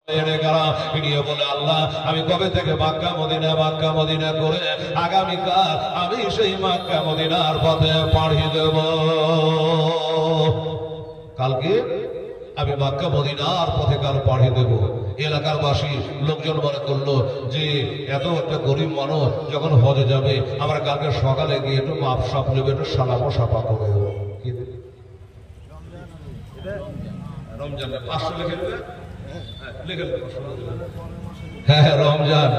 বলে আল্লাহ আমি কবে থেকে মক্কা মদিনা করে আগামীকাল আমি সেই মক্কা মদিনার পথে পাড়ি দেব। কালকে আমি মক্কা মদিনার পথে কাল পাড়ি দেব। এলাকার বাসী লোকজন মনে করলো যে এত একটা গরিব মানুষ যখন হজে যাবে আমরা কালকে সকালে গিয়ে একটু মাপ সাপ নেবে, একটু সালামো সাফা করে রমজানে 500 লিখে দেবে। হ্যাঁ রমজান,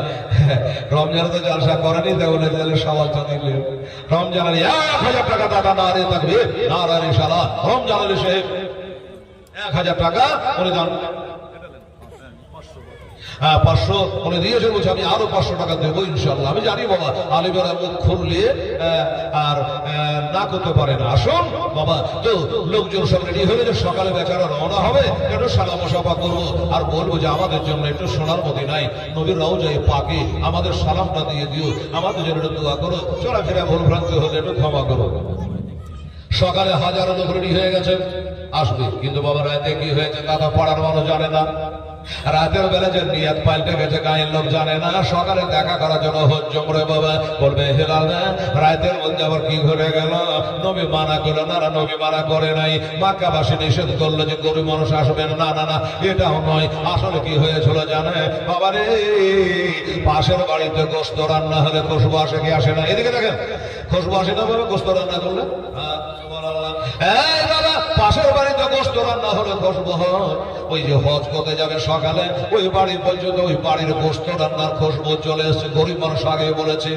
রমজান তো জলসা করেনি, তাহলে সওয়ালটা দিলেন রমজানের 1000 টাকা দাদা নারে তাকবীর নারে সালাত। রমজানের শেখ 1000 টাকা উনি দান 500 উনি দিয়েছেন, বলছে আমি আরো 500 টাকা দেবো ইনশাল্লাহ। আমি জানি বাবা আলিমেরা মুখ খুললে আর না করতে পারে না। আসুন বাবা, তো লোকজন সব রেডি হয়ে গেছে, সকালে বেচারা রওনা হবে, একটু সালাম সাফা করবো আর বলবো যে আমাদের জন্য একটু সোনার মদিনায় নবীর রওজায়ে পাকে আমাদের সালামটা দিয়ে দিও, আমাদের জন্য একটু দোয়া করো, চলাফেরা ভুল ভ্রান্তি হলে একটু ক্ষমা করো। সকালে হাজারো লোক রেডি হয়ে গেছে, আসবে। কিন্তু বাবা রাতে কি হয়েছে কথা পড়ার মানুষ জানে না, রাতের বেলা যে নিয়াত পাল্টে গেছে গায়ের লোক জানে না। সকালে দেখা করার জন্য হজ্জম রে বাবা বলবে হেলাল না, রাতের মধ্যে আবার কি ঘটে গেল? নবী মানা করলো না, নবী মানা করে নাই, মক্কাবাসী নিষেধ করলো যে গরিব মানুষ আসবেন না, না না এটাও নয়। আসলে কি হয়েছিল জানে বাবা রে? পাশের বাড়িতে গোস্ত রান্না হলে খুশবু আসে কি আসে না? এদিকে দেখেন খুশবু আসে না বাবা গোস্ত রান্না করলে? এই বাবা পাশের বাড়িতে গোস্ত রান্না হলে খুশবু হয়। ওই যে হজ করতে যাবে সকালে ওই বাড়ি পর্যন্ত ওই বাড়ির গোস্ত রান্নার খুশবু চলে এসছে। গরিব মানুষ আগে বলেছে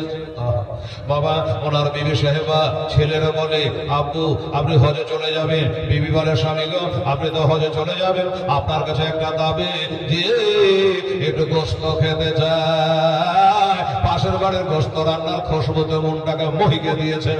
বাবা, ওনার বিবি সাহেবা ছেলেরা বলে আব্বু আপনি হজে চলে যাবেন, বিবি বলে স্বামী গো আপনি তো হজে চলে যাবেন, আপনার কাছে একটা দাবি যে একটু গোস্ত খেতে চায়। পাশের বাড়ির গোস্ত রান্নার খুশবুতে মনটাকে মহিকে দিয়েছে,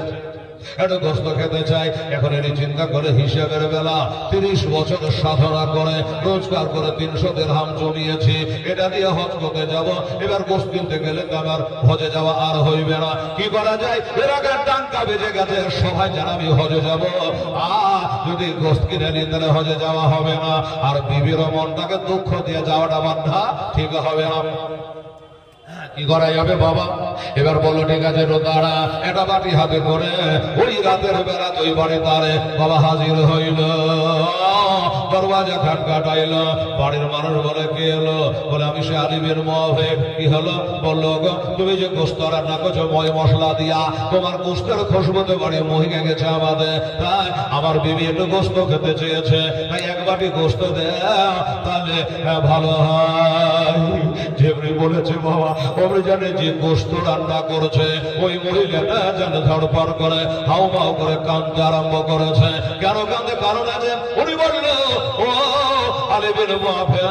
একটু গোস্ত খেতে চাই। এখন এটি চিন্তা করে হিসাবের বেলা 30 বছর সাধনা করে রোজগার করে 300 দিরহাম জমিয়েছি, এটা দিয়ে হজ করতে যাব। এবার গোস্ত কিনতে গেলে তো আমার হজে যাওয়া আর হইবে না। কি করা যায়? এলাকার টাঙ্কা বেজে গেছে, সবাই জানাবি হজে যাব, যদি গোস্ত কিনে নিই তাহলে হজে যাওয়া হবে না। আর বিবির মনটাকে দুঃখ দিয়ে যাওয়াটা বান্ধা ঠিক হবে না। কি করা যাবে বাবা? এবার বললো ঠিক আছে দাঁড়া, একটা বাটি হাতে করে ওই রাতের বেলা ওই বাড়ি তারে বাবা হাজির হইল, দরওয়াজা খটখটাইল। বাড়ির মানুষ বলে কে এলো? বলে আমি সে আলিমের মহাভেদ। কি হলো? বললো গো তুমি যে গোস্ত রান্না করছো ময় মশলা দিয়া, তোমার গোস্তের খুশবুতে বাড়ি মহিকে গেছে আমাদের, তাই আমার বিবি একটু গোস্ত খেতে চেয়েছে, তাই এক বাটি গোস্ত দেও তাহলে ভালো হয়। যেমনি বলেছে বাবা ওমনি জানে যে গোস্ত রান্না করেছে ওই মহিলাটা জানে ধড়ফড় করে হাউ মাউ করে কাঁদতে আরম্ভ করেছে। কেন কাঁদে? কারণ আছে। উনি বলল ও আলিমের মাহফিল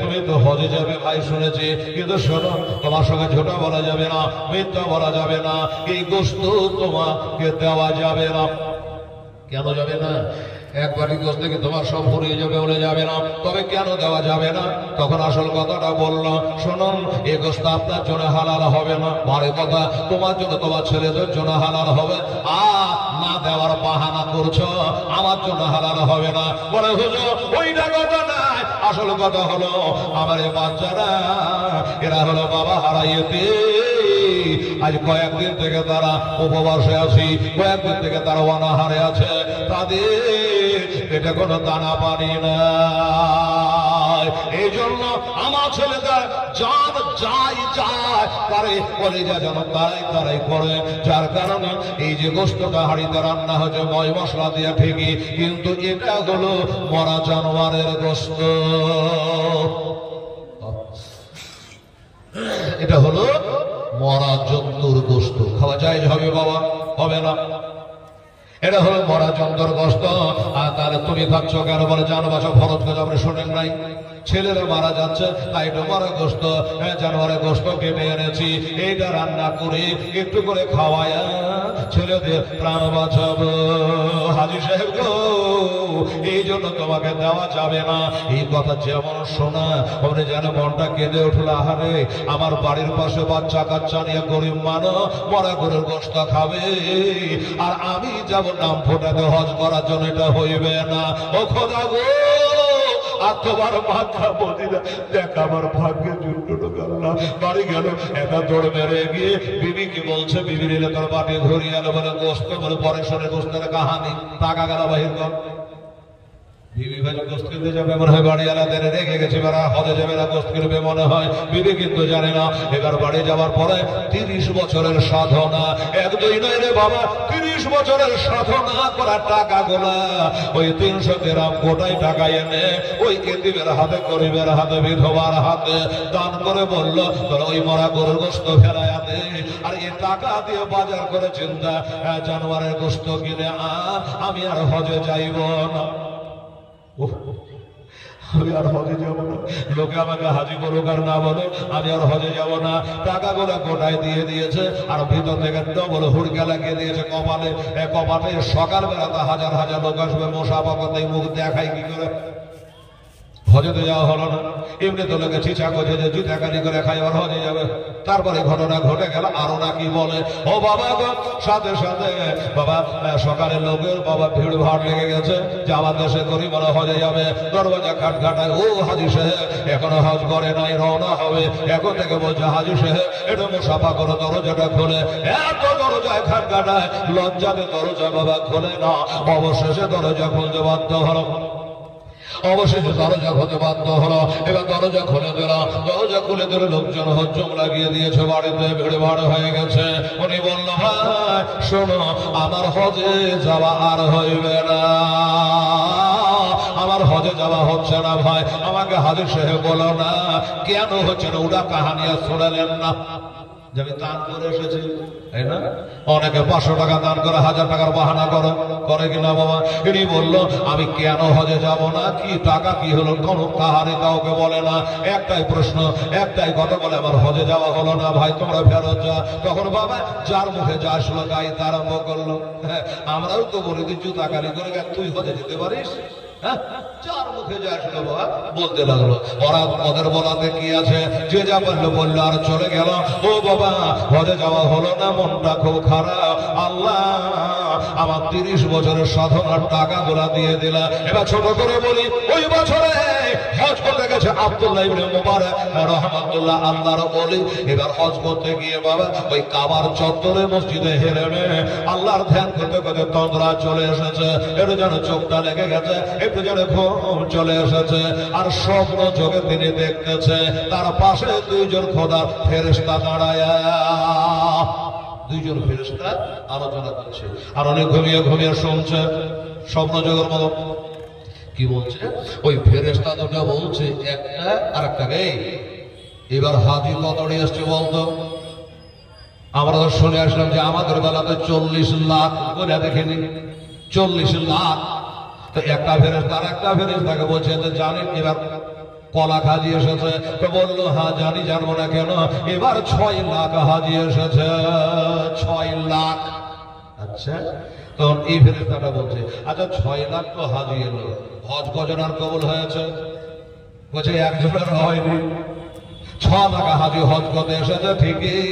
তুমি তো হজে যাবে ভাই শুনেছি, কিন্তু শোনো তোমার সঙ্গে ঝোটা বলা যাবে না, মিথ্যা বলা যাবে না, এই গোস্ত তোমাকে দেওয়া যাবে না। কেন যাবে না? এক বাটি গোস্ত থেকে তোমার সব ফুরিয়ে যাবে, বলে যাবে না। তবে কেন দেওয়া যাবে না? তখন আসল কথাটা বলল, শুনুন এই গোস্ত আপনার জন্য হালাল হবে না, বারে কথা তোমার জন্য তোমার ছেলেদের জন্য হালাল হবে, না দেওয়ার বাহানা করছো, আমার জন্য হালাল হবে না। বলে হুজুর ওইটা কথা নাই, আসল কথা হলো আমার এই বাচ্চারা এরা হলো বাবা হারাইতে, আজ কয়েকদিন থেকে তারা উপবাসে আছি, কয়েকদিন থেকে তারা অনাহারে আছে, তাদের এটা কোনো দানা পানি না। এই জন্য আমার ছেলেদের যার যাই যায় তারে বলে যা যেন তারাই করে। যার কারণে এই যে গোস্তটা হাড়িতে রান্না হচ্ছে ময় মশলা দিয়ে ঠিকই, কিন্তু এটা হলো মরা জানোয়ারের গোস্ত, এটা হলো মরা জন্তুর গোস্ত। খাওয়া যায় হবে বাবা? হবে না। এটা হলো মরা জন্তুর গোস্ত। আর তাহলে তুমি খাচ্ছ কেন? বলে জানো বাসা ফরজ কাজ আপনি শোনেন নাই, ছেলেরা মারা যাচ্ছে তাই একটু মরা গোস্ত জানোয়ারের গোস্ত কেটে এনেছি, এইটা রান্না করে একটু করে খাওয়ায় ছেলেদের প্রাণ বাঁচাবো। হাজী সাহেব গো এই জন্য তোমাকে দেওয়া যাবে না। এই কথা যেমন শোনা ওখানে যেন মনটা কেঁদে উঠল, আহারে আমার বাড়ির পাশে বাচ্চা কাচ্চা নিয়ে গরিব মানুষ মরা গরুর গোস্ত খাবে, আর আমি যাব নাম ফোটাতে হজ করার জন্য, এটা হইবে না। ও খোদা গো আর তোমার মাথা মদিনা দেখ আমার ভাগ্যে জুটলো আল্লাহ। বাড়ি গেল, একটা দৌড় মেরে গিয়ে বিবিকে বলছে, বিবি নিলে তোর বাটে ধরিয়ে এলো বলে গোস্ত, বলে পরে শোনে গোস্তের কাহানি, টাকা গেল বাহির কর। বিবি ভাই গোস্ত কিনতে যাবে মনে হয়, বাড়ি আলাদের রেখে গেছে, এবার হজে যাবে না, গোস্ত কিনবে মনে হয়, বিবি কিন্তু জানে না। এবার বাড়ি যাওয়ার পরে 30 বছরের সাধনা, এক দুই নয় রে বাবা, 30 বছরের সাধনা করা টাকা গোলা, ওই 300 গ্রাম গোটাই টাকা এনে ওই এতিমের হাতে, গরিবের হাতে, বিধবার হাতে দান করে বলল, তোরা ওই মরা গরুর গোস্ত ফেলায় দে, আর এই টাকা দিয়ে বাজার করে চিন্তা জানোয়ারের গোস্ত কিনে আমি আর হজে যাইব না। আমি আর হজে যাব না, লোকে আমাকে হাজি বলুক আর না বলো, আমি আর হজে যাব না। টাকাগুলো গোটায় দিয়ে দিয়েছে, আর ভিতর থেকে ডবল হুড়কা লাগিয়ে দিয়েছে কপালে। কপালে সকালবেলাতে হাজার হাজার লোক আসবে, মশা পাতে মুখ দেখায় কি করে। হজেতে যাওয়া হলো না, এমনি তো লোকে চিচা করছে যে জুতাকারি করে খাই, আর হজে যাবে। তারপরে ঘটনা ঘটে গেল, আরো নাকি বলে, ও বাবা গো, সাথে সাথে বাবা সকালে লোকের বাবা ভিড় ভাড় লেগে গেছে, যাওয়ার দেশে করি বলে হজে যাবে, দরওয়াজা খাটখাটায়, ও হাজি সাহেব এখনো হজ করে নাই, রওনা হবে। এখন থেকে বলছে, হাজি সাহেব এটা মুসাফা করো, দরজাটা খোলে। এত দরজায় খাটখাটায়, লজ্জাতে দরজা বাবা খোলে না। অবশেষে দরজা খুলতে বাধ্য হলো, অবশেষে দরজা খুলতে বাধ্য হলো। এবার দরজা খুলে দিল, দরজা খুলে দিল, লোকজন হজ্জম লাগিয়ে দিয়েছে, বাড়িতে ভিড় ভাড় হয়ে গেছে। উনি বলল, ভাই শোনো, আমার হজে যাওয়া আর হইবে না, আমার হজে যাওয়া হচ্ছে না ভাই, আমাকে হাজির সাহেব বলো না কেন হচ্ছে না। ওরা কাহানি আর শোনালেন না যে আমি দান করে এসেছি, তাই না? অনেকে 500 টাকা দান করে 1000 টাকার বাহানা করে কিনা বাবা। ইনি বললো, আমি কেন হজে যাব না, কি টাকা কি হলো, কোন কাহানি কাউকে বলে না, একটাই প্রশ্ন, একটাই কথা বলে, আমার হজে যাওয়া হলো না ভাই, তোমরা ফেরত যা। তখন বাবা যার মুখে যা আসলো গাইতে আরম্ভ করলো। হ্যাঁ, আমরাও তো বলি তুই জুতাকারি করে তুই হজে যেতে পারিস, চার মুখে যা আসলো বাবা বলতে লাগলো। ওরা ওদের বলাতে কি আছে, যে যা বললো বললো আর চলে গেল। ও বাবা, হজে যাওয়া হলো না, মনটা খুব খারাপ। আল্লাহ আমার 30 বছরের সাধনার টাকা গুলা দিয়ে দিলা। এবার ছোট করে বলি, ওই বছরে হজ করতে গেছে আব্দুল্লাহ ইবনে মুবারক রাহমাতুল্লাহ আল্লাহর ওলি। এবার হজ করতে গিয়ে বাবা ওই কাবার চত্বরে মসজিদে হেরেমে আল্লাহর ধ্যান করতে করতে তন্দ্রা চলে এসেছে, একটু যেন চোখটা লেগে গেছে, একটু যেন ঘুম চলে এসেছে। আর স্বপ্ন চোখে তিনি দেখতেছে, তার পাশে 2 জন খোদার ফেরেশতা দাঁড়ায়, 2 জন ফেরেশতা আলোচনা করছে। আর অনেক ঘুমিয়ে ঘুমিয়ে শুনছে স্বপ্ন জগতের মতো। কি বলছে ওই ফেরেশতা দুটো? বলছে একটা আর একটাকে। এবার হাজি কতড়ি আসছে বলতো? আমরা তো শুনে আসলাম যে আমাদের বেলাতে 40 লাখ করে দেখেনি, 40 লাখ। তো একটা ফেরেশতা আর একটা ফেরেশতাকে বলছে জানেন এবার কলা হাজি এসেছে? তো বললো, হ্যাঁ জানি, জানবো না কেন। এবার 6 লাখ হাজি এসেছে, 6 লাখ। আচ্ছা, তখন এই ফেরেশতাটা বলছে, আচ্ছা 6 লাখ তো হাজি এলো, হজ কজনের কবুল হয়েছে? বলছে একজনের হয়নি। 6 লাখ হাজি হজ করতে এসেছে ঠিকই,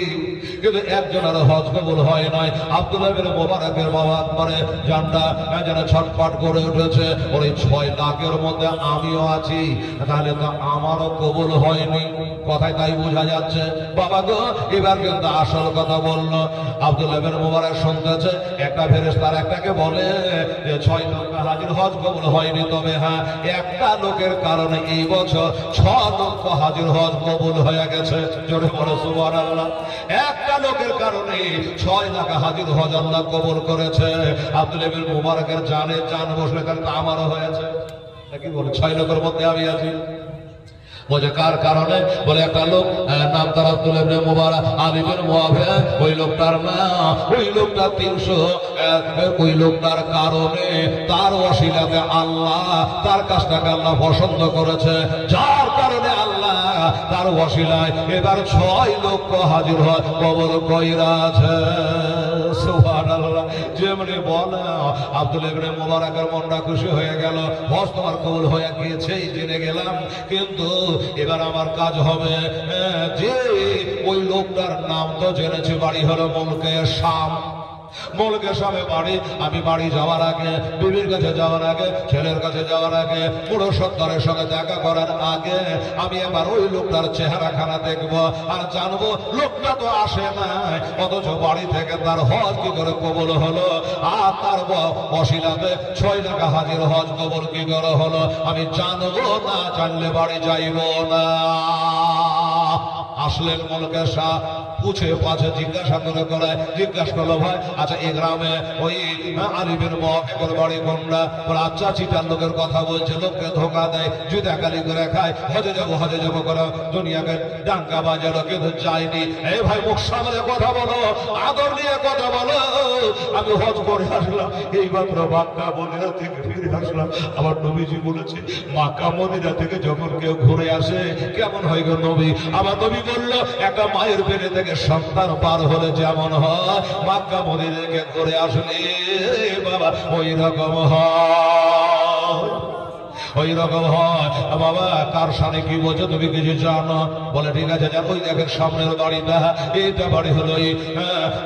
কিন্তু একজনের হজ কবুল হয় নাই। আব্দুল্লাহ ইবনে মুবারকের বাবা মানে জানটা যেন ছটফট করে উঠেছে, ওই 6 লাখের মধ্যে আমিও আছি, তাহলে তো আমারও কবুল হয়নি। কথায় তাই বোঝা যাচ্ছে। বাবা গো, এবার কিন্তু আসল কথা বললো। আব্দুল্লাহ ইবনে মুবারক শুনতেছে, একটা ফেরেশতার একটাকে বলে যে 6 লাখ হাজির হজ কবুল হয়নি, তবে হ্যাঁ একটা লোকের কারণে এই বছর 6 লক্ষ হাজির হজ কবুল হয়ে গেছে। জোরে বলো সুবহানাল্লাহ। একটা লোকের কারণে 6 লাখ হাজির হজ আল্লাহ কবুল করেছে। আব্দুল্লাহ ইবনে মুবারকের জানে জান বসলে তাহলে তো আমারও হয়েছে নাকি? বলে 6 লোকের মধ্যে আমি আছি। বলে কার কারণে? বলে একটা লোক নাম তার আব্দুল্লাহ ইবনে মুবারক আলী বিন মুআবিয়া, ওই লোকটার মা, ওই লোকটা 300, ওই লোকটার কারণে তার ওসিলাতে আল্লাহ তার কাজটাকে আল্লাহ পছন্দ করেছে, যার কারণে আল্লাহ তার ওসিলায় এবার 6 লক্ষ হাজির হয় কবর কইরাছে। সুবহানাল্লাহ। যেমনি বলে আব্দুল্লাহ ইবনে মুবারকের মনটা খুশি হয়ে গেল, হজ তোমার কবুল হয়ে গিয়েছে জেনে গেলাম, কিন্তু এবার আমার কাজ হবে যে ওই লোকটার নাম তো জেনেছে, বাড়ি হলো মুলকে শাম। মৌলকের সামনে বাড়ি। আমি বাড়ি যাওয়ার আগে, বিবির কাছে যাওয়ার আগে, ছেলের কাছে যাওয়ার আগে, পুরো সত্তরের সঙ্গে দেখা করার আগে আমি এবার ওই লোকটার চেহারা খানা দেখবো আর জানবো লোকটা তো আসে না, অথচ বাড়ি থেকে তার হজ কি করে কবুল হলো, আর তার অশিলাতে 6 টাকা হাজির হজ কবুল কি করে হলো আমি জানবো না, জানলে বাড়ি যাইব না। আসলেন মলকের শাহ, পুছে পাছে জিজ্ঞাসা করে জিজ্ঞাসা করলো, ভাই আচ্ছা এই গ্রামে ওই আলিমের মহাকের বাড়ি কোনটা? বলে আচ্ছা চিটার লোকের কথা বলছে, লোককে ধোকা দেয়, জুতা গালি করে খায়, হজে যাবো করে দুনিয়াকে ডাঙ্কা বাজালো, কিন্তু যায়নি। এই ভাই মুখ সামনে কথা বলো, আদর নিয়ে কথা বলো। আমি হজ করে আসলাম, এইমাত্র মক্কা মদিনা থেকে ফিরে আসলাম। আমার নবীজি বলেছে মক্কা মদিনা থেকে যখন কেউ ঘুরে আসে কেমন হয় গো নবী? আমার নবী বলল একটা মায়ের পেটে থেকে সন্তান পার হলে যেমন হয়, মক্কা মদিনা থেকে ঘুরে আসলে বাবা ওই রকম হয়, ওই রকম হয় বাবা। কার সামনে কি বলছো তুমি কিছু জানো? বলে ঠিক আছে, ওই দেখেন সামনের বাড়িটা, এইটা বাড়ি হলো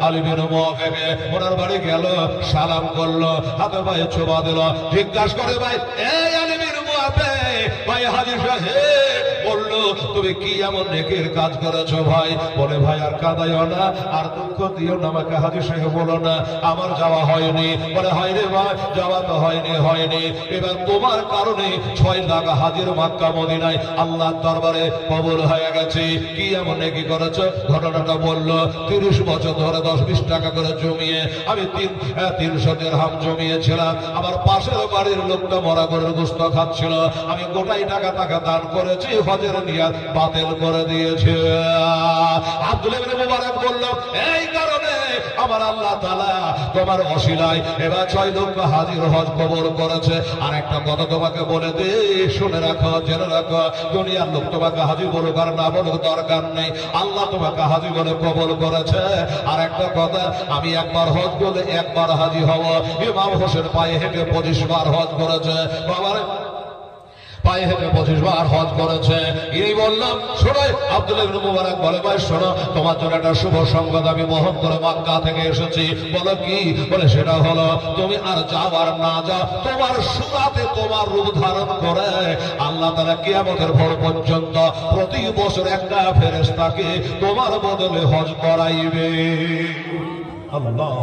আলিমের মুআফিকে। ওনার বাড়ি গেল, সালাম করলো, হাতে পায়ে ছোঁয়া দিল, জিজ্ঞাসা করে ভাই এই আলিমের মুআফিক ভাই হাজী সাহেব বললো তুমি কি এমন নেকির কাজ করেছো ভাই? বলে ভাই আর কাঁদাইও না, আর দুঃখ দিও না আমাকে। হাজী সাহেব বলো না আমার যাওয়া হয়নি। বলে হয়নি ভাই, যাওয়া তো হয়নি। এবার তোমার কারণে 6 লাখ হাজির মক্কা মদিনায় আল্লাহর দরবারে কবুল হয়ে গেছে। কি এমন নেকি করেছো? ঘটনাটা বললো 30 বছর ধরে 10-20 টাকা করে জমিয়ে আমি 300 দিরহাম জমিয়েছিলাম। আমার পাশের বাড়ির লোকটা মরা গরুর গোশত খাচ্ছিল, আমি গোটাই টাকা দান করেছি, হজের নিয়াত বাতিল করে দিয়েছে। আব্দুল্লাহ ইবনে মুবারক বলল এই কারণে আমার আল্লাহ তাআলা তোমার ওসিলায় এবার 6 লক্ষ হাজির হজ কবুল করেছে। আর একটা কথা তোমাকে বলে দে, শুনে রাখো, জেনে রাখো, দুনিয়ার লোক তোমাকে হাজি বলুক আর না বলুক দরকার নেই, আল্লাহ তোমাকে হাজি বলে কবুল করেছে। আর একটা কথা, আমি একবার হজ করলে একবার হাজি হব। ইমাম হোসেন পায়ে হেঁটে 25 বার হজ করেছে। বাবার পায়ে হেঁটে 25 বার হজ করেছে। এই বললাম শোনো, আব্দুল্লাহ ইবনে মুবারক বলে ভাই শোনো, তোমার জন্য একটা শুভ সংবাদ আমি বহন করে মক্কা থেকে এসেছি। বলো কি? বলে সেটা হলো তুমি আর যাও আর না যাও, তোমার সুরাতে তোমার রূপ ধারণ করে আল্লাহ তাআলা কিয়ামতের ভোর পর্যন্ত প্রতি বছর একটা ফেরেশতাকে তোমার বদলে হজ করাইবে। আল্লাহ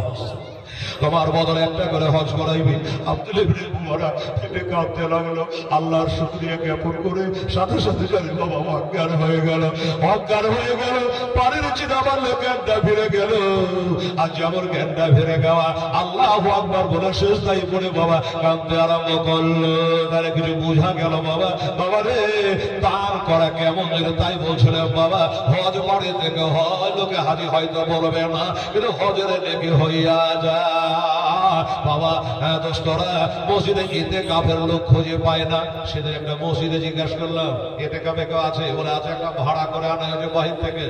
তোমার বদলে একটা করে হজ করাইবে। আব্দুল্লাহ ইবনে মুবারক ফেটে কাঁদতে লাগলো, আল্লাহর শুকরিয়া জ্ঞাপন করে সাথে সাথে জানি বাবা অজ্ঞান হয়ে গেল। পানির চিন্তা মারলে জ্ঞানটা ফিরে গেল। আর যেমন জ্ঞানটা ফিরে যাওয়া আল্লাহু আকবার বলে সিজদায় পড়ে বাবা কাঁদতে আরম্ভ করলো। তারে কিছু বোঝা গেল বাবা, বাবা রে দান করা কেমন যদি তাই বলছিলাম বাবা, হজ বাড়ি থেকে হয় লোকে হাজি হয়তো বলবে না, কিন্তু হজের নেকি হইয়া যায় বাবা। দোস্তরা মসজিদে ইতিকাফের লোক খুঁজে পায় না। সেদিন একটা মসজিদে জিজ্ঞাসা করলাম ইতিকাফে কেউ আছে? বলে আছে, একটা ভাড়া করে আনা হয়েছে বাহির থেকে,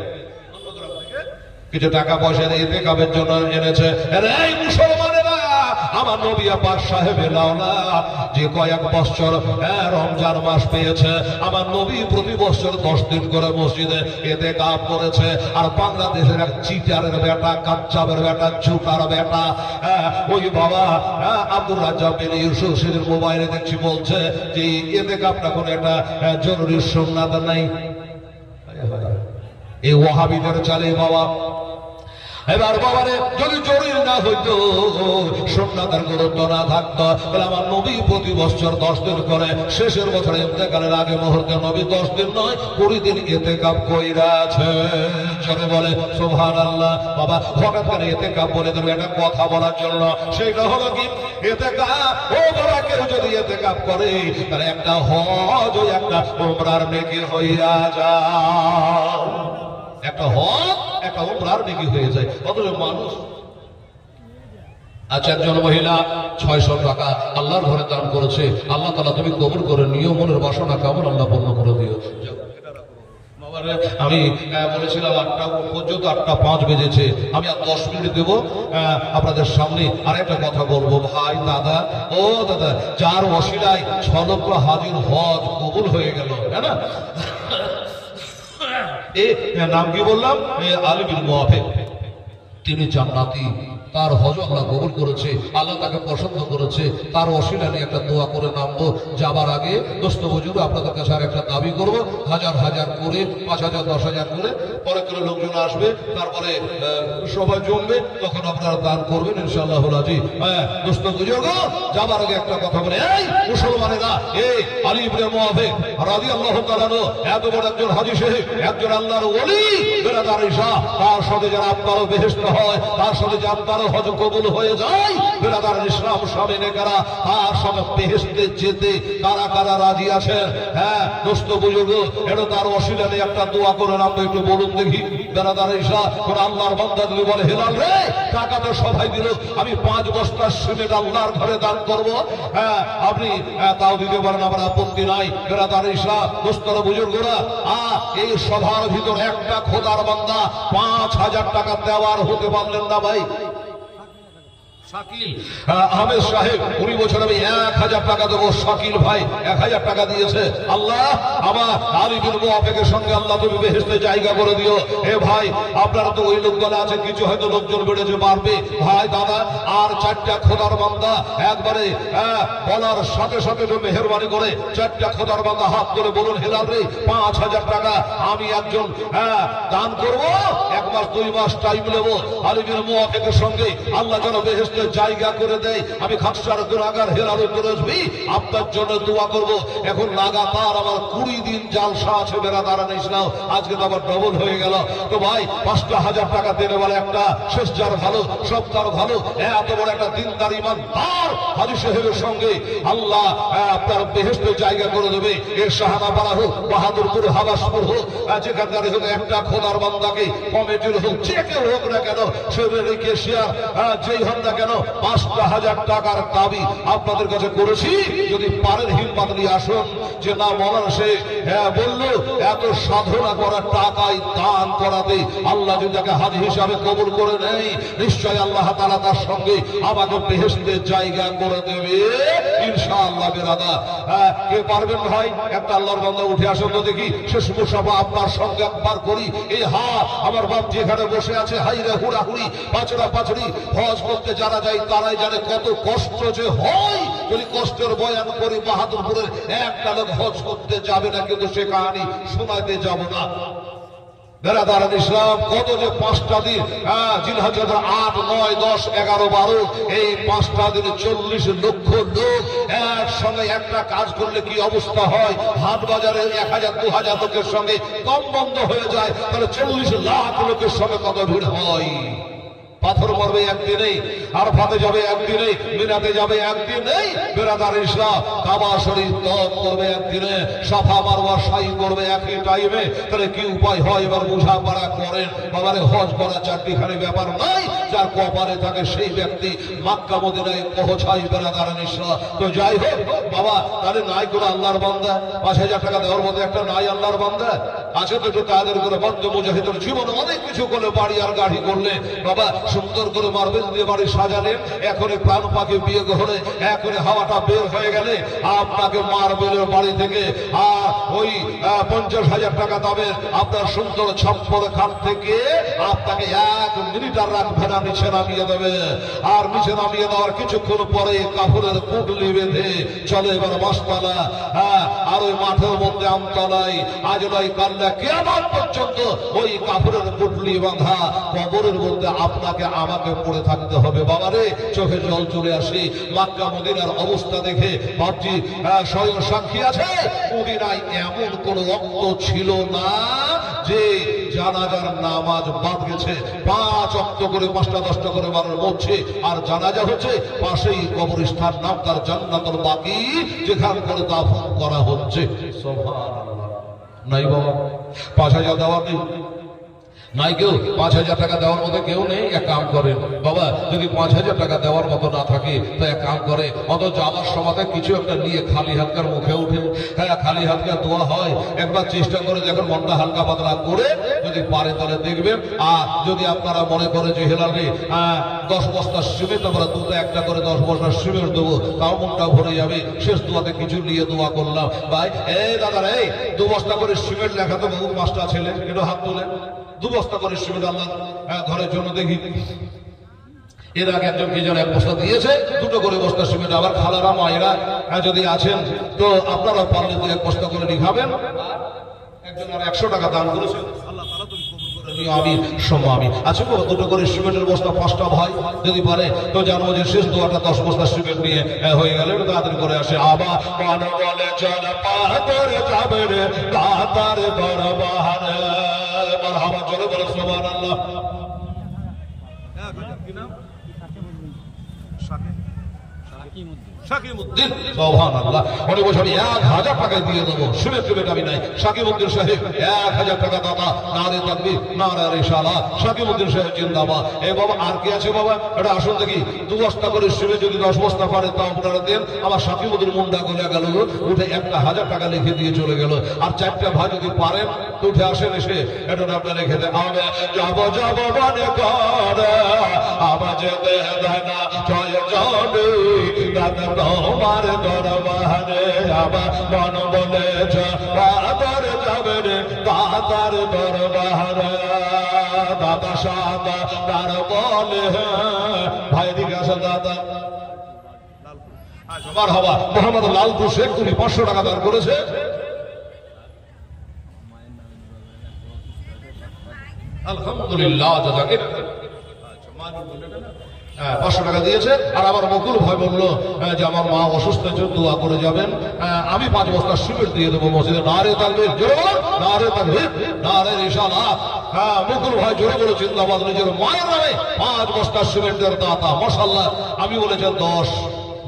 কিছু টাকা পয়সা ইতিকাফের জন্য এনেছে। এই মুসলমানেরা, আমার নবী পাক সাহেবের লাওলা যে কয়েক বছর রমজান মাস পেয়েছে, আমার নবী প্রতি বছর 10 দিন করে মসজিদে ইতিকাফ করেছে। আর বাংলাদেশের এক চিটারের বেটা, কাচ্চাবের বেটা, জুতার বেটা ওই বাবা আব্দুর রাজ্জাক বিন ইউসুফ সেদিন মোবাইলে দেখছি বলছে যে ইতিকাফটা কোনো একটা জরুরি সুন্নাত নাই। এই ওয়াহাবিদের চালে বাবা। এবার বাবারে যদি জরুরি না হইতো, সুন্নাতের গুরুত্ব না থাকতো, তাহলে আমার নবী প্রতি বছর 10 দিন করে, শেষের বছর ইন্তেকালের আগে মুহূর্তে নবী 10 দিন নয় 20 দিন ইতিকাফ কইরাছে। সবাই বলে সুবহানাল্লাহ। বাবা হঠাৎ করে ইতিকাফ বলে দেবে একটা কথা বলার জন্য, সেটা হলো কি ইতিকাফ। ও বাবা কেউ যদি ইতিকাফ করে তাহলে একটা হজ ও একটা উমরার নেকি হইয়া যায়। একটা হজ একটা উমরার নেকি হয়ে যায়। অথচ মানুষ আচ্ছা একজন মহিলা 600 টাকা আল্লাহর ঘরে দান করেছে। আল্লাহ তাআলা তুমি কবুল করে নিও, মনের বাসনা কেমন আল্লাহ পূর্ণ করে দিও। আমি বলেছিলাম 8টা পর্যন্ত, 8টা 5 বেজেছে, আমি আর 10 মিনিট দেবো আপনাদের সামনে। আর একটা কথা বলবো ভাই, দাদা, ও দাদা, যার ওসিলায় 6 লক্ষ হাজির হজ কবুল হয়ে গেল, তাই না? নাম কি বললাম? আলী বিন মুআফিক। তিনি জান্নাতি। তার হজ আল্লাহ কবুল করেছে, আল্লাহ তাকে পছন্দ করেছে, তার ওসিলা নিয়ে একটা দোয়া করে নামবো। যাবার আগে দোস্ত বুজুর্গ আপনাদের কাছে আর একটা দাবি করবো, হাজার হাজার করে 5,000 10,000 করে পরে করে লোকজন আসবে, তারপরে সবাই জমবে, তখন আপনারা দান করবেন ইনশাআল্লাহ রাজি। হ্যাঁ দোস্ত বুজুর্গ, যাবার আগে একটা কথা বলে, এই মুসলমানেরা, এই আলী ইবনে মুআফিক রাদিয়াল্লাহু তাআলা এত বড় একজন হাজী সাহেব, একজন আল্লাহর ওলি, বেরাদার ঈশা, তার সাথে যারা আপনারও বেহেশত হয়, তার সাথে যে আপনারও হজ কবুল হয়ে যায়, বেরাদার ইসলাম সামনে কারা তার সাথে বেহেশতে যেতে কারা কারা রাজি আছেন? হ্যাঁ দোস্ত বুজুর্গ, এটা তার ওসিলা নিয়ে একটা দোয়া করে নাম একটু বলুন দেখি। বেরাদার ঈশা, কোন আল্লাহর বান্দা যদি বলে, হেলাল রে টাকা তো সবাই দিল, আমি 5 বস্তা সিমেন্ট আল্লাহর ঘরে দান করব, হ্যাঁ আপনি তাও দিতে পারেন, আমার আপত্তি নাই। বেরাদার ঈশা, দোস্তরা বুজুর্গরা, এই সভার ভিতর একটা খোদার বান্দা 5,000 টাকা দেওয়ার হতে পারলেন না ভাই? শাকিল আহমেদ সাহেব 20 বছর আমি 1,000 টাকা দেবো, শাকিল ভাই 1,000 টাকা দিয়েছে। আল্লাহ আমার আলী ইবনে মুআফিকের সঙ্গে আল্লাহ তুমি বেহেশতে জায়গা করে দিও। এ ভাই আপনারা তো ওই লোকগুলো আছে, কিছু হয়তো লোকজন বেড়েছে বাড়বে, ভাই দাদা আর 4টা খোদার বান্দা একবারে বলার সাথে সাথে মেহেরবানি করে 4টা খোদার বান্দা হাত করে বলুন, হেলাল রে 5,000 টাকা আমি একজন দান করব, 1 মাস 2 মাস টাইম নেব, আলী ইবনে মুআফিকের সঙ্গে আল্লাহ যেন বেহেশতে জায়গা করে দেয়। আমি খাকসার গুনাহগার হেলাল করেছি, আপনার জন্য দোয়া করব। এখন লাগাতার আমার 20 দিন জালসা আছে বেরাদারান ইসলাম, আজকে তো আবার ডবল হয়ে গেল। তো ভাই 5,000 টাকা দেনে বলে একটা শেষ যার ভালো সব তার ভালো, এত বড় একটা দিনদার ইমানদার হাজী সাহেবের সঙ্গে আল্লাহ আপনার বেহেশতে জায়গা করে দেবে। এর শাহানাপাড়া হোক, বাহাদুরপুর, হাবাসপুর হোক, যেখানকার হোক, একটা খোদার বান্দাকে কমিটির হোক, যে কেউ হোক না কেন, শরীরে কেশিয়ার যেই হোক না কেন, 5,000 টাকার দাবি আপনাদের কাছে করেছি। যদি পারেন হিম্মত নিয়ে আসুন, যে না মলান সে বললো এত সাধনা করার টাকাই দান করাতে আল্লাহ যদি তাকে হাজী হিসাবে কবুল করে নেই, নিশ্চয় আল্লাহ তাআলা তার সঙ্গে আমাকে বেহেশতের জায়গা করে দেবে ইনশাআল্লাহ। বেরাদা কে পারবেন ভাই? একটা আল্লাহর বান্দা উঠে আসুন তো দেখি, শেষ মুসাফা আপনার সঙ্গে একবার করি। এই হাত আমার বাপ যেখানে বসে আছে, হাইরে হুড়াহুড়ি পাচড়া পাচড়ি হজ করতে যারা যায় তারাই জানে কত কষ্ট যে হয়। যদি কষ্টের বয়ান করি, বাহাদুরপুরের একটা লোক হজ করতে যাবে না, কিন্তু সে কাহিনী শোনাইতে যাব না। বেরাদারান ইসলাম, কত যে 5টা দিন, জিলহজের 8, 9, 10, 11, 12, এই 5টা দিনে 40 লক্ষ লোক একসঙ্গে একটা কাজ করলে কি অবস্থা হয়? হাট বাজারে 1,000 2,000 লোকের সঙ্গে কম বন্ধ হয়ে যায়, তাহলে 40 লাখ লোকের সঙ্গে কত ভিড় হয়। পাথর মারবে একদিনেই, আরাফাতে যাবে একদিনেই, মিনাতে যাবে একদিনেই, বেরাদার ইসলাম কাবা শরীফ তওয়াফ করবে একদিনে, সাফা মারওয়া সাই করবে একই টাইমে। তাহলে কি উপায় হয়? এবার বুঝাপড়া করেন বাবারে, হজ করা চারটিখানি ব্যাপার নাই, যার কপালে থাকে সেই ব্যক্তি মক্কা মদিনায় পৌঁছায়। বেরাদার ইসলাম, তো যাই হোক বাবা, তাহলে নাই কোনো আল্লাহর বান্দা 5,000 টাকা দেওয়ার মধ্যে একটা নাই আল্লাহর বান্দা আছে তো? তাদের করে বদ্ধ মুজাহিদের জীবনে অনেক কিছু করলে, বাড়ি আর গাড়ি করলে বাবা, সুন্দর করে মার্বেল দিয়ে বাড়ি সাজালেন, এখনই প্রাণ পাখি বিয়ে হলে, এখনই হাওয়াটা বের হয়ে গেলে আপনাকে মার্বেলের বাড়ি থেকে আর ওই 50,000 টাকা দামের আপনার সুন্দর ছপ্পর খান থেকে আপনাকে 1 মিনিট আর রাখবে না, নিচে নামিয়ে দেবে। আর নিচে নামিয়ে দেওয়ার কিছুক্ষণ পরে কাপড়ের পুটলি বেঁধে চলে এবার মাসতলা, আর ওই মাঠের মধ্যে আমতলায় আজ নয় কাল না কিয়ামত পর্যন্ত ওই কাপড়ের পুটলি বাঁধা কবরের মধ্যে আপনাকে আমাকে পড়ে থাকতে হবে। বাবারে চোখে জল চলে আসে মক্কা মদিনার অবস্থা দেখে, ভাবছি স্বয়ং সাক্ষী আছে, মদিনায় এমন কোন ওয়াক্ত ছিল না যে জানাজার নামাজ বাদ গেছে। 5 ওয়াক্ত করে 5টা 10টা করে মানুষ মরছে, আর জানাজা হচ্ছে পাশেই কবরস্থান, নাম তার জান্নাতুল বাকি, যেখান করে দাফন করা হচ্ছে। সুবহানাল্লাহ। নাই বাবা 5,000 দেওয়া নেই, নাই কেউ 5,000 টাকা দেওয়ার মতো কেউ নেই। এক কাম করেন বাবা, যদি 5,000 টাকা দেওয়ার মতো না থাকে তো এক কাম করে, অথচ আমার সমাজে কিছু একটা নিয়ে খালি হাতকার মুখে উঠে, খালি হাতকার দোয়া হয়, একবার চেষ্টা করে যখন মনটা হালকা পাতলা করে যদি পারে তাহলে দেখবেন। আর যদি আপনারা মনে করে যে হেলালে 10 বস্তা সিমেন্ট আমরা দুটো একটা করে 10 বস্তা সিমেন্ট দেবো, তাও মনটা ভরে যাবে। শেষ দোয়াতে কিছু নিয়ে দোয়া করলাম। ভাই এই দাদারা, এই 2 বস্তা করে সিমেন্ট লেখা তো বহু 5টা ছেলে, একটু হাত তোলেন। 2 বস্তা করে সিমেন্ট আল্লাহ ঘরের জন্য দেখি। এর আগে একজন কি যেন এক বস্তা দিয়েছে, দুটো করে বস্তা সিমেন্ট। আবার খালারা মায়েরা যদি আছেন তো আপনারা পারলে দু এক বস্তা করে লিখাবেন। একজন আর 100 টাকা দান করেছে, আল্লাহ তাআলা তুমি কবুল করে নিও, আমিন সুম্মা আমিন। আচ্ছা বাবা, দুটো করে সিমেন্টের বস্তা 5টা ভাই যদি পারে তো জানবো যে শেষ দোয়াটা 10 বস্তা সিমেন্ট নিয়ে হয়ে গেল। একটু তাড়াতাড়ি করে আসে। আবা মান বলে চল পাথর যাবে রে দাতার দরবারে, মারহাবা চলে বলে সুবহানাল্লাহ। শাকিমউদ্দিন সুবহানাল্লাহ। উনি বলছেন 1000 টাকা দিয়ে দেবো, সিমেন্ট আমি নাই। শাকিমউদ্দিন সাহেব 1000 টাকা দাদা, নারে তাকবীর নারে রিসালাহ। শাকিমউদ্দিন সাহেব জিন্দাবাদ। এই বাবা আর কি আছে বাবা, এটা আসুন দেখি। 2 বস্তা করে সিমেন্ট যদি 10 বস্তা পারে তাও আপনারা দেন। আমার শাকিমউদ্দিন মুন্ডা গলে গেল, উঠে 1000 টাকা লিখে দিয়ে চলে গেল। আর 4টা ভাই যদি পারেন তো উঠে আসেন, এসে এটা আপনারা লিখে দেন। আমি যাব মনে করে আমার যেতে দেয় না জয় জয় দাদা তোমার দরবারে, আমার মন বলেছে পাথর যাবে রে দাদার দরবারে। দাদা সাদা তার বলে ভাই দিকে আসে দাদা। মারহাবা। মোহাম্মদ লালপুর শেখ তুমি 500 টাকা দান করেছে। আলহামদুলিল্লাহ, জাযাকাল্লাহ। 500 টাকা দিয়েছে। আর আমার মকুল ভাই বললো যে আমার মা অসুস্থ, দোয়া করে যাবেন। আমি 5 বস্তা সিমেন্ট দিয়ে দেবো মসজিদে। নারে তাকবীর, জোরে বলো নারে তাকবীর নারে রিসালাহ। মকুল ভাই জোরে বলে জিন্দাবাদ। নিজের মায়ের নামে 5 বস্তা সিমেন্টের দাতা, মাশাআল্লাহ। আমি বলেছেন 10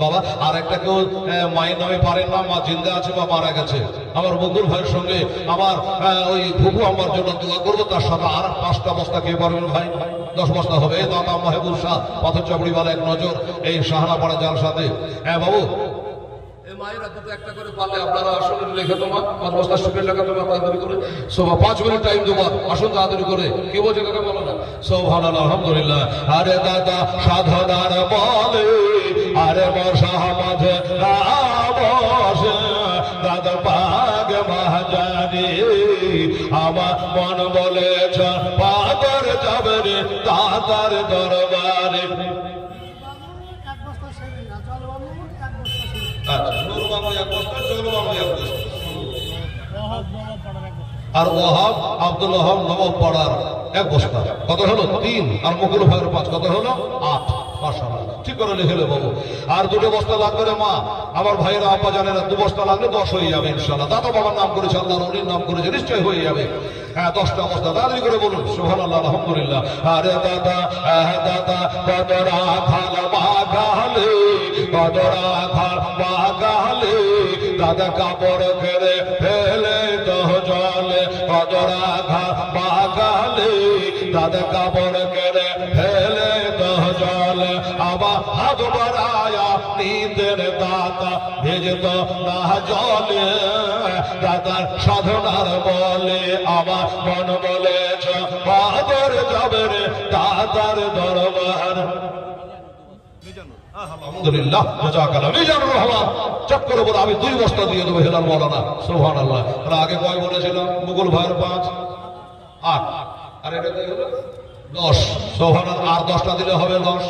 বাবা। আর একটা কেউ মায়ের নামে পারেন না, মা জিন্দা আছে বা মারা গেছে, আমার মকুল ভাইয়ের সঙ্গে আমার ওই ফুফু আমার জন্য দোয়া করবো। তার সাথে আর 5টা বস্তা কে পারবেন ভাই? 10 বস্তা হবে। দাদা মাহবুব শাহ পাথর চাপড়িওয়ালা, এক নজর, এই শাহানাপাড়া যার সাথে। হ্যাঁ বাবু, মায়েরা দুটো একটা করে পারলে আপনারা আসলে লিখে তোমার 5 বস্তা সিমেন্ট টাকা তোমার তাড়াতাড়ি করে। 5 মিনিট টাইম দেবো, আসুন তাড়াতাড়ি করে। কি বলছে কাকে বলো না? সুবহানাল্লাহ, আলহামদুলিল্লাহ। আরে দাদা সাধনার বলে আরে বসা মাঝে বসে দাদা পাগ মহাজানি, আমার মন বলেছে পাথর যাবে রে দাদার দরবারে। আচ্ছা, নূর বাবু 1 বস্তা, চলো বাবু 1 বস্তা। আর ওয়াহাব আব্দুল ওয়াহাব নবাব পাড়ার 1 বস্তা। কত হলো? 3। আর মকুল ভাইয়ের 5, কত হলো? 8। মাশাআল্লাহ, ঠিক করে লিখে বাবু। আর 2 বস্তা লাগবে রে মা। আমার ভাইয়েরা আপা জানেন 2 বস্তা লাগলে 10 হয়ে যাবে ইনশাআল্লাহ। দাদা বাবার নাম করেছে, আল্লাহর ওলির নাম করেছে, নিশ্চয় হয়ে যাবে। হ্যাঁ, 10টা বস্তা তাড়াতাড়ি করে বলুন। সুবহানাল্লাহ, আলহামদুলিল্লাহ। আরে দাদা দাদা কদরা খাল বাগালে, কদরা খাল বাগালে দাদা কাপড় ফেরে ফেলে তো জলে, কদরা খাল বাগালে দাদা কাপড় ফেরে ফেলে তো জলে। আবার হাত বাড়ায়া নিদের দাদা ভেজত না জলে, দাদার সাধনার বলে আমার মন বলেছে পাথর যাবে রে দাদার দরবার। আলহামদুলিল্লাহ, জাযাকাল্লাহ। মিজানুর রহমান চক্কর বলে আমি 2 বস্তা দিয়ে দেবো। হেলাল মাওলানা সুবহানাল্লাহ। আগে কয় বলেছিলাম? মুঘল ভাইয়ের 5, 8, আর এটা দিয়ে হলো 10। সুবহানাল্লাহ। আর 10টা দিলে হবে 10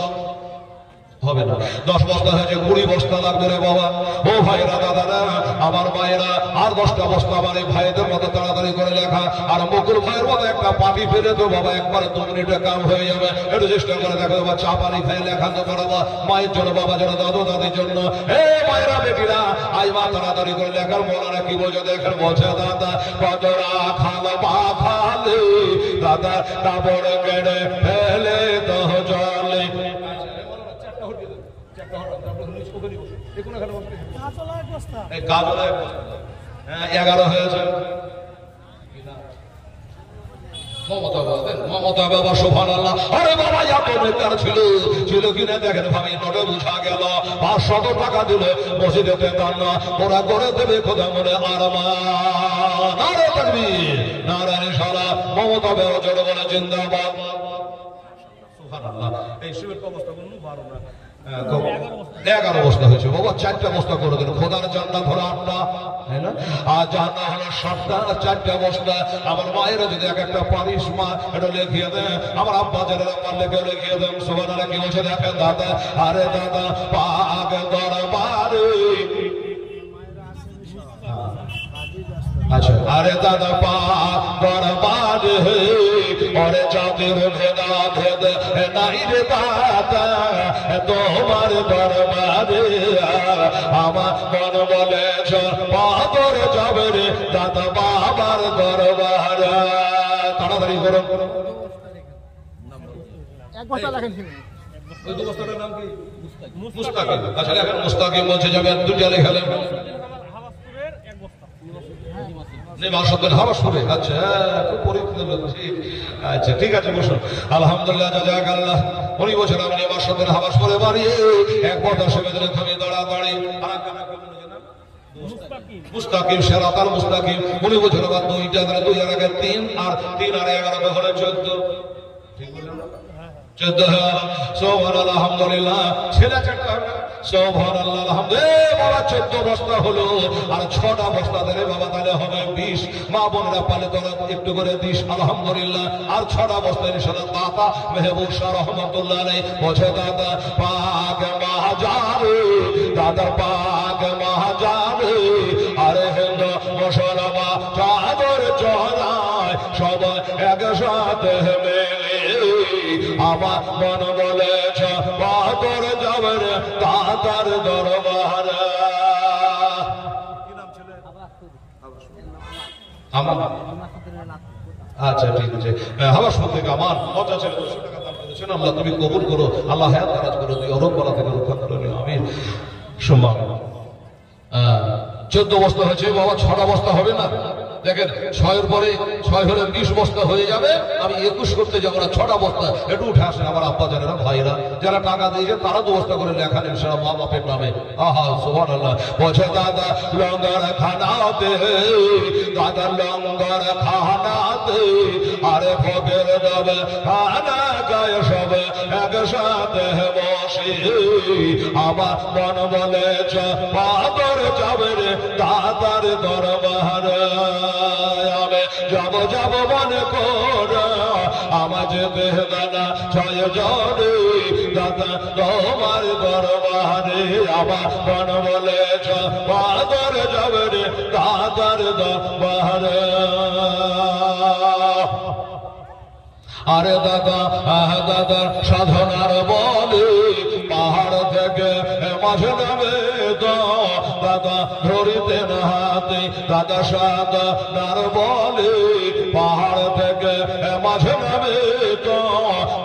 হবে না। 10 বস্তা হয়েছে, 20 বস্তা লাগবে রে বাবা। ও ভাইরা দাদারা আমার মায়েরা, আর 10টা বস্তা আমার এই ভাইদের মতো তাড়াতাড়ি করে লেখা। আর মকুল ভাইয়ের মতো একটা পাটি ফেলে তো বাবা, একবারে 2 মিনিটে কাম হয়ে যাবে। একটু চেষ্টা করে দেখো বাবা, চা পানি খাই লেখা তো করবো মায়ের জন্য, বাবা জন্য, দাদু দাদির জন্য। হে মায়েরা বেটিরা, আই মা তাড়াতাড়ি করে লেখার। মনে কি বলছে দেখেন? বলছে দাদা কদরা খাল বা খালে দাদা কাপড় কেড়ে ফেলে তো জলে। কাজলে 11 হয়েছে। মমতা বাবা সুবহানাল্লাহ। আরে বাবা এত বেকার ছিল কিনা দেখেন ভাবি, নোটে বুঝা গেল 500 টাকা দিলে মসজিদেতে দান ওরা করে দেবে খোদা মনে আরমান। নারে তাকবীর নারে রিসালাহ। মমতা বাবা জোরে বলে জিন্দাবাদ। সুবহানাল্লাহ। এই শিবের অবস্থা কোনো ভালো না। 11 বস্তা হয়েছে বাবা, 4টা বস্তা করে দেন। খোদার জান্নাত হলো 8টা, তাই না? আর জান্নাত হলো 7টা, 4টা বস্তা। আমার মায়েরা যদি এক একটা পারিস মা এটা লিখিয়ে দেন, আমার আব্বা যারা আমার লিখিয়ে দেন। সুবহানাল্লাহ। কি বলছে দেখেন দাদা, আরে দাদা পাক দরবারে, আচ্ছা, আরে দাদা পাক দরবারে ওরে যাদের ভেদা ভেদ নাই রে দাদা তোমার দরবারে, আমার মন বলে পাগল যাবে রে দাদা বাবার দরবারে। তাড়াতাড়ি করো। এক বস্তা লেখেন। ওই 2 বস্তাটার নাম কি? মুস্তাকিম। আচ্ছা এখন মুস্তাকিম বলছে যাবে, 2টা লেখালেন। আচ্ছা ঠিক আছে বসুন। আলহামদুলিল্লাহ জাযাকাল্লাহ। উনি বলছেন আমি নেমাসদের হাবাসপুরে বাড়ি, এক বদা সেবেদনে থামি দাঁড়াদাঁড়ি। মুস্তাকিম সেরাতাল মুস্তাকিম। উনি বলছেন আবার 2টা, 2 আর 1 3, আর 3 আর 11 হলে 14। ঠিক বললাম না? 14। সুবহানাল্লাহ আলহামদুলিল্লাহ। ছেলে 4টা হবে। সুবহানাল্লাহ আলহামদুলিল্লাহ। বাবা 14 বস্তা হলো, আর 6টা বস্তা দিলে বাবা তাহলে হবে 20। মা বোনরা পালে তোরা একটু করে দিস আলহামদুলিল্লাহ। আর 6টা বস্তা ইনশাআল্লাহ দাতা মেহবুব শাহ রহমাতুল্লাহ আলাইহি বলে দাদা পাক মাহাজারে, দাদা পাক মাহাজারে, আরে হিন্দ মুসলমান চাদর চড়ায় সবাই একসাথে মিলে, আমার মন বলেছে পাথর যাবে দাদার দরবারে। আমার আচ্ছা ঠিক আছে। হাবাসপুর থেকে আমার 50 ছেলে 200 টাকা দান করেছেন। আল্লাহ তুমি কবুল করো, আল্লাহ হায়াত দারাজ করো, তুই অরব বলা থেকে রক্ষা করে নিও, আমিন। সম্মান 14 বস্তা হয়েছে বাবা, 6টা বস্তা হবে না। দেখেন 6-এর পরে 6 হলে 20 বস্তা হয়ে যাবে। আমি 21 করতে যাবো না, 6টা বস্তা একটু উঠে আসেন আমার আব্বা যারা ভাইরা যারা টাকা দিয়েছে তারা 2 বস্তা করে লেখান ইনশাআল্লাহ মা বাপের নামে। আহা সুবহানাল্লাহ। বলছে দাদা লঙ্গর খানাতে, দাদা লঙ্গর খানাতে, আরে ভোগের দেবে খানা গায়ে সব একসাথে বসে, আমার মন বলেছে পাথর যাবে রে দাদার দরবারে। আমি যাব যাব মনে করে আমার যেতে দাদা 6 জনে দাদা তোমার দরবারে, আমার মন বলেছে পাথর যাবে রে দাদার দরবারে। আরে দাদা দাদা সাধনার বলে পাহাড় থেকে মাঝে নামে তো দাদা ধরিতে না হাতে, দাদা সাধনার বলে পাহাড় থেকে মাঝে নামে তো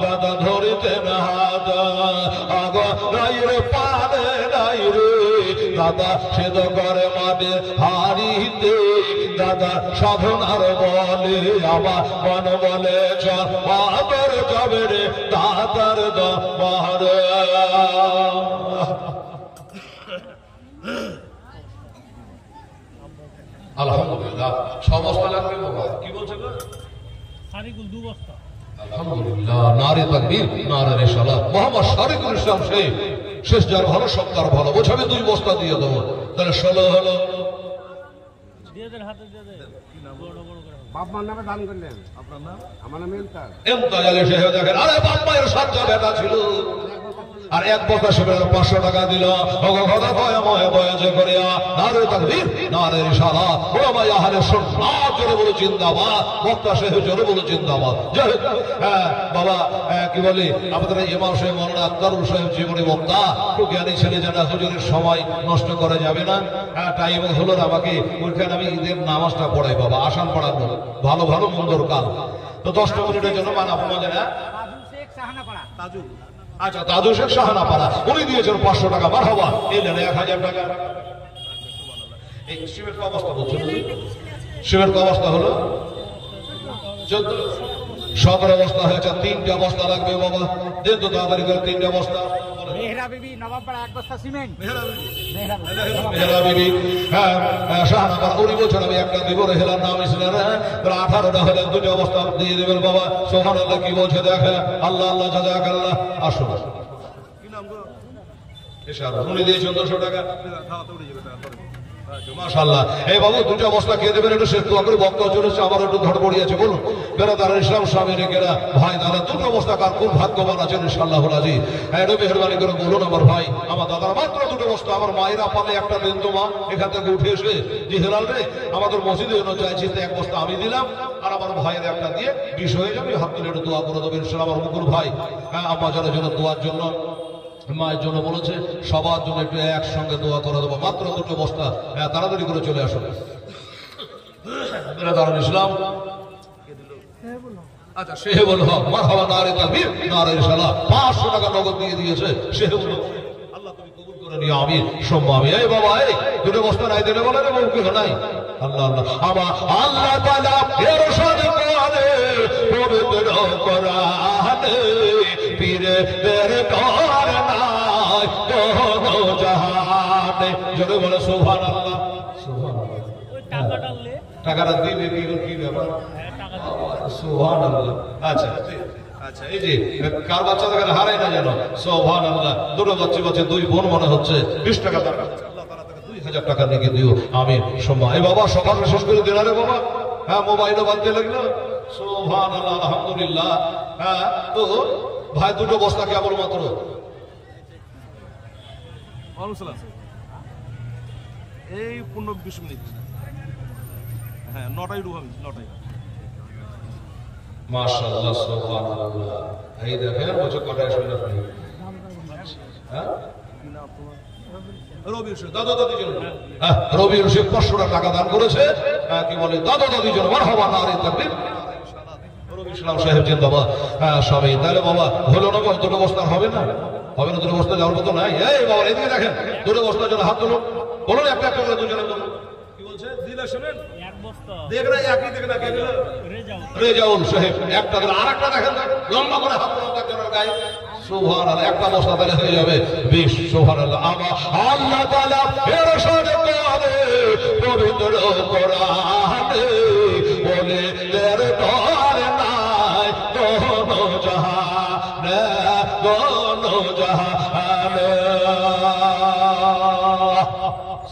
দাদা ধরিতে না হাত, আগ নাই রে পারে নাই রে দাদা সেদ করে মাঠে হারিতে, দাদা সাধনার বলে আমার মন বলে পাথর যাবে রে দাদার দরবারে। আলহামদুলিল্লাহ। 6 বস্তা লাগবে বাবা। কি বলছে গো? সারিকুল 2 বস্তা। আলহামদুলিল্লাহ। নারে তাকবীর, নারে রিসালাত। মোহাম্মদ শরীফুল ইসলাম শেষ যার ভালো সত্তার ভালো বোঝাবে 2 বস্তা দিয়ে দেবো, তাহলে 16 হলো। হাতে দিয়ে দেন। বাপমার নামে দান করলেন। আপনার নাম? আমার নাম ইমতাজ। ইমতাজ আলী সাহেব দেখেন, আরে বাপ মায়ের 7টা বেটা ছিল, আর 1 বস্তা সেবের 500 টাকা দিল। ওগো কথা কয় ময় বয়াজে করিয়া নারে তাকবীর, নারে রিসালাত। ওলামা আহলে সুন্নাত জোরে বলো জিন্দাবাদ, বক্তা সাহেব জোরে বলো জিন্দাবাদ। জয় বাবা। কি বলি আমাদের ইমাম সাহেব মাওলানা আক্তারুল সাহেব জীবনী বক্তা, খুব জ্ঞানী ছেলে, জানা হুজুরের সময় নষ্ট করা যাবে না। টাইম হলো না, আমাকে ওইখানে আমি ঈদের নামাজটা পড়াই বাবা, আসান পড়াবো, ভালো ভালো মন্দর কাল। তো 10টা মিনিটের জন্য মান আপন যায় না। আচ্ছা দাদু শেখ শাহানাপাড়া উনি দিয়েছেন 500 টাকা। মারহাবা। এই নেন 1000 টাকা। এই শিবের কি অবস্থা বলছেন? শিবের কি অবস্থা হলো? 17 বস্তা হয়েছে। 3টা বস্তা লাগবে বাবা, দেন তো তাড়াতাড়ি করে 3টা বস্তা। মেহরা বিবি নবাবপাড়া 1 বস্তা সিমেন্ট। মেহরা বিবি হ্যাঁ শাহানাপাড়া উনি বলছেন আমি একটা দিব রেহেলার নাম ইসলাম 18টা হলে 2টা বস্তা দিয়ে দেবেন বাবা। সুবহানাল্লাহ। কি বলছে দেখেন। আল্লাহ আল্লাহ জাযাকাল্লাহ। আসুন উনি দিয়ে 1400 টাকা। মাশাআল্লাহ। এই বাবু দুটো বস্তা খেয়ে দেবেন, একটু শেষ দোয়া করে বক্তা চলেছে, আমার একটু ধর পড়িয়েছে। বলুন বেরাদার ইসলাম স্বামী রেখেরা ভাই দাদা দুটো বস্তা কার কোন ভাগ্যবান আছেন ইনশাআল্লাহ রাজি। একটু মেহরবানি করে বলুন আমার ভাই আমার দাদার মাত্র দুটো বস্তা। আমার মায়েরা পালে একটা দেন তো মা, এখান থেকে উঠে এসে যে হেলাল রে আমাদের মসজিদে জন্য চাইছি, এক বস্তা আমি দিলাম আর আমার ভাইয়ের একটা দিয়ে 20 হয়ে যাবে। হাত তুলে একটু দোয়া করে দেবেন ইনশাআল্লাহ। আমার মুকুল ভাই আম্মা জানের জন্য দোয়ার জন্য, মায়ের জন্য বলেছে, সবার জন্য একটু একসঙ্গে দোয়া করে দেবো। মাত্র দুটো বস্তা, তাড়াতাড়ি করে চলে আসুন। ইসলাম আচ্ছা শেহেবুল হক মারহাবা নারে তাকবীর নারে রিসালাত 500 টাকা নগদ দিয়ে দিয়েছে শেহেবুল হক। আল্লাহ তুমি কবুল করে নিও আমিন সুম্মা আমিন। এই বাবা এই দুটো বস্তা নাই দিলে বলে রে মুমকিন নাই। আল্লাহ আল্লাহ আমার আল্লাহ তাআলা ইরশাদ করে পবিত্র কোরআনে পীরে দরকার নাই দোনো জাহানে। জোরে বলে সুবহানাল্লাহ সুবহানাল্লাহ। ওই টাকাটা লে টাকাটা দিলে কি ব্যাপার? সুবহানাল্লাহ। আচ্ছা আচ্ছা এই যে কার বাচ্চা দেখেন হারাই না যেন। সুবহানাল্লাহ। দুটো বাচ্চা দুই বোন মনে হচ্ছে 20 টাকা দরকার। আল্লাহ তাআলা তাকে 2000 টাকা নিয়ে দিও আমিন সুম্মা। এই বাবা সকাল শেষ করে দিলা রে বাবা। হ্যাঁ মোবাইলও বাজতে লাগলো। সুবহানাল্লাহ আলহামদুলিল্লাহ। হ্যাঁ তো ভাই দুটো বস্তা কেবল মাত্র এই 15-20 মিনিট। হ্যাঁ 9টায় ঢুকাবি 9টায়। মাশাআল্লাহ সুবহানাল্লাহ। এই দেখেন বছর কটায় শুনে আপনি? হ্যাঁ রবি হোসেন দাদা দাদির জন্য। হ্যাঁ রবি হোসেন 500 টাকা দান করেছে। কি বলে দাদা দাদির জন্য মারহাবা নারে তাকবীর। রবি ইসলাম সাহেব জিন্দাবাদ। হ্যাঁ সবাই তাহলে বাবা হলো না দুটো বস্তা হবে না? হবে না দুটো বস্তা যাওয়ার মতো নাই। এই বাবা এদিকে দেখেন দুটো বস্তার জন্য হাত তুলুন। বলুন একটা একটা করে দুজনে বলুন। কি বলছে দিলে শুনেন এক বস্তা দেখ না একই দেখ না কে দিল? রেজাউল রেজাউল সাহেব একটা দিল। আরেকটা দেখেন লম্বা করে হাত তুলুন একজনের গায়ে। সুবহানাল্লাহ। একটা বস্তা তাহলে হয়ে যাবে 20। সুবহানাল্লাহ। আমার আল্লাহ তাআলা ইরশাদ করে পবিত্র কোরআনে বলে দরকার নাই দোনো জাহানে দোনো জাহানে।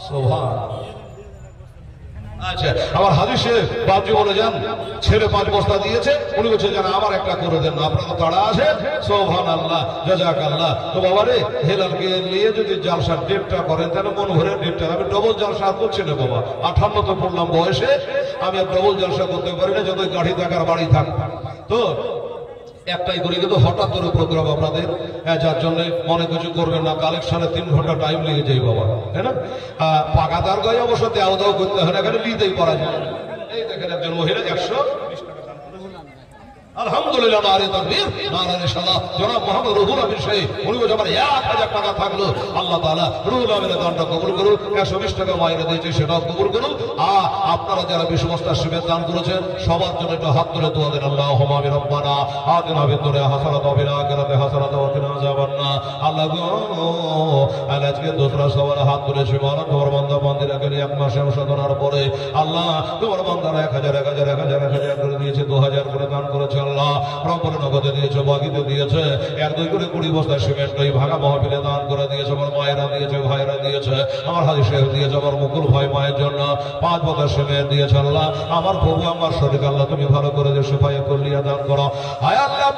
সুবহানাল্লাহ। আচ্ছা আমার হাদিসে বাবজি বলে যান ছেলে 5 বস্তা দিয়েছে, উনি বলছে যেন আমার একটা করে দেন, আপনার তাড়া আছে। সুবহানাল্লাহ জাযাকাল্লাহ। তো বাবা রে হেলালকে নিয়ে যদি জালসা 1.5টা করেন তাহলে মন ভরে 1.5টা। আমি ডবল জালসা করছি না বাবা, 58 তো পড়লাম বয়সে, আমি আর ডবল জালসা করতে পারি না, যতই গাড়ি থাকার বাড়ি থাক। তো একটাই করে কিন্তু হঠাৎ করে প্রোগ্রাম আপনাদের, যার জন্য মনে কিছু করবেন না। কালেকশনে 3 ঘন্টা টাইম লেগে যায় বাবা, তাই না? পাকাদার গায়ে অবশ্য দেওয়া দাও করতে হয় না, এখানে নিতেই পারা যায়। এই দেখেন একজন মহিলা 120 টাকা দান করেছেন। আলহামদুলিল্লাহ নারে তাকবীর নারে রিসালাত। জনাব মোহাম্মদ রুহুল আমিন সাহেব উনি বলছে আমার 1000 টাকা থাকলো। আল্লাহ তাআলা রুহুল আমিনের দানটা কবুল করুন। 120 টাকা মায়েরা দিয়েছে সেটাও কবুল করুন। আপনারা যারা 20 বস্তা শিবের দান করেছেন সবার জন্য একটু হাত তুলে দোয়া দেন। আল্লাহুম্মা আমিন রব্বানা আতিনা ফিদ দুনিয়া হাসানাতাও ওয়া ফিল আখিরাতি হাসানাতাও ওয়া কিনা আযাবান্নার। আল্লাহ গো আজকে দোসরা সবার হাত তুলেছি মারা তোমার বান্দা বান্দিরাকে নিয়ে 1 মাসের সাধনার পরে আল্লাহ তোমার বান্দারা 1000 করে দিয়েছে, 2000 করে দান করেছে। আল্লাহ রব্বুল নগদে দিয়েছে, বাকিতে দিয়েছে, 1-2 করে 20 বস্তা সিমেন্ট এই ভাঙা মাহফিলে দান করে দিয়েছে। আমার মায়েরা দিয়েছে, ভাইরা দিয়েছে, আমার হাজি সাহেব দিয়েছে, আমার মুকুল ভাই মায়ের জন্য 5 বস্তা সিমেন্ট দিয়েছে। আল্লাহ আমার প্রভু আমার শরীর আল্লাহ তুমি ভালো করে যে সুফায়ে কুল্লিয়া দান করো। হায় আল্লাহ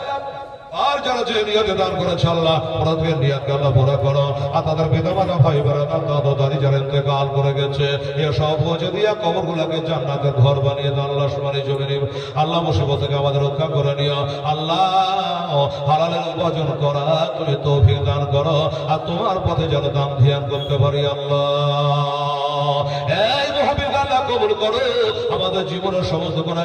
আর যারা যে নিয়তে দান করেছে আল্লাহ ওনাদের নিয়তকে আল্লাহ পুরা করো। আর তাদের পিতা মাতা ভাই বোনেরা দাদা দাদি যারা ইন্তেকাল করে গেছে এসব পৌঁছে দিয়া কবরগুলোকে জান্নাতের ঘর বানিয়ে দাও। আল্লাহ সমানে জমিনে আল্লাহ মুসিবত থেকে আমাদের রক্ষা করে নিও। আল্লাহ হালালের উপার্জন করা তুমি তৌফিক দান করো, আর তোমার পথে যেন দান ধ্যান করতে পারি। আল্লাহ এই মাহফিল আল্লাহ কবুল করো, আমাদের জীবনের সমস্ত গুনাহ